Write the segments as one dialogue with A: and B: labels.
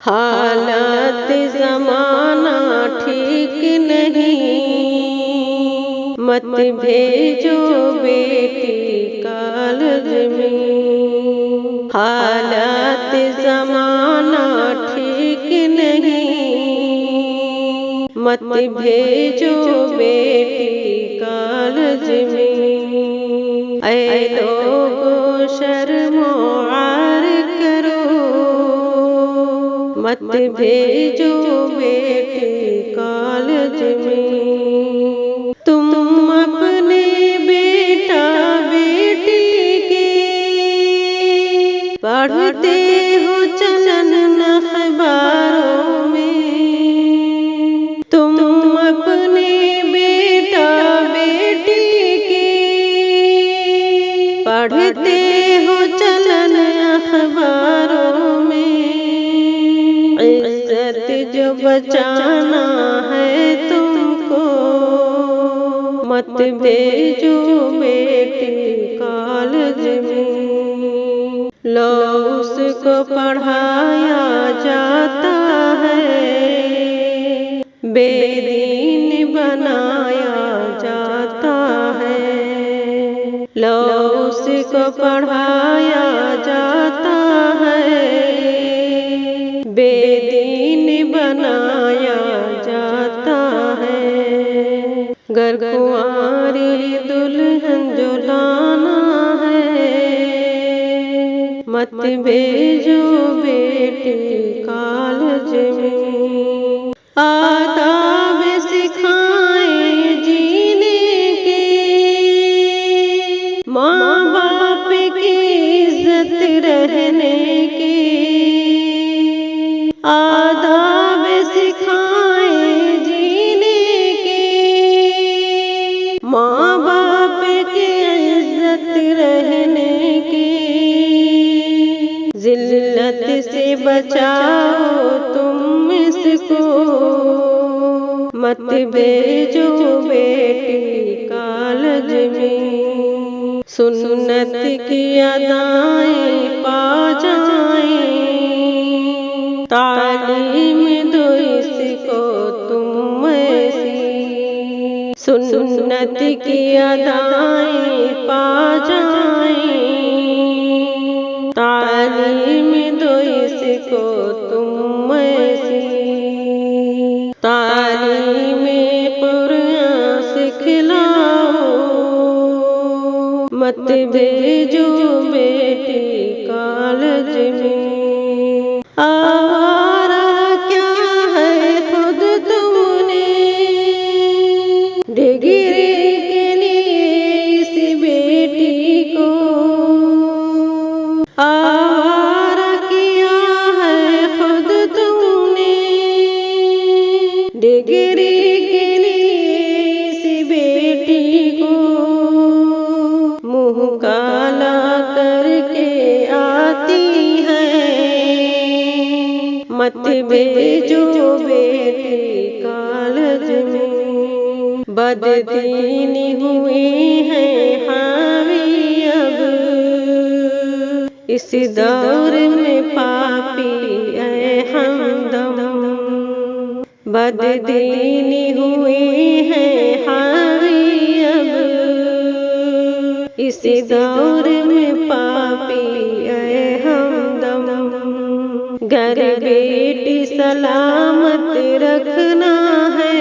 A: हालात ज़माना ठीक नहीं, मत भेजो बेटी कॉलेज में। हालात ज़माना ठीक नहीं, मत भेजो बेटी कॉलेज में। ऐ लोगो शर्मो आर करो, मत भेजो बेटी कॉलेज में। तुम अपने बेटा बेटी के पढ़ते हो चलन अखबारों में। तुम अपने बेटा बेटी के पढ़ते हो चलन अखबारों में। इज्जत जो बचाना है तुमको, मत भेजो बेटी कॉलेज में। लो उसको पढ़ाया जाता है, बेदीन बनाया जाता है। लो उसको पढ़ाया जाता है, बेदीन बनाया जाता है। घर कुंवारी दुल्हन जो लाना है, मत भेजो बेटी कॉलेज में। आदाब सिखाए जीने के, माँ बाप की इज्जत रहने की। आदाब सिखाए जीने के, माँ बाप की इज्जत रहने की। जिल्लत से बचाओ तुम इसको, मत भेजो बेटी कॉलेज में। सुन्नत की अदाएं पा जाएं, तालीम दो इसको तुम ऐसी। सुन्नत की अदाएं पा जाएं, तालीम दो इसको तुम ऐसी। तालीम कुरान सिखलाओ, मत भेजो बेटी कॉलेज में। आवारा क्या है खुद तुमने, डिग्री के लिए इस बेटी को। आवारा किया है खुद तुमने, डिग्री के लिए इस बेटी को। मुँह काला करके आती है, मत भेजो बेटी कॉलेज में। बददीनी हुई है हावी अब, इस दौर में पापी ऐ हमदम। बददीनी हुई है हावी अब, इस दौर में पापी ऐ हमदम। घर बेटी सलामत रखना है,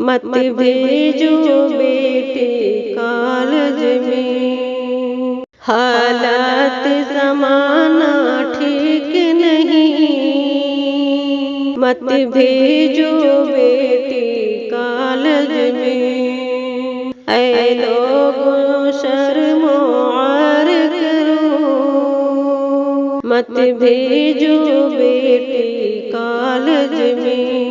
A: मत भेजो बेटी कॉलेज में। हालात ज़माना ठीक नहीं, मत भेजो बेटी कॉलेज में। ऐ लोगो शर्मो आर करो, मत भेजो बेटी कॉलेज में।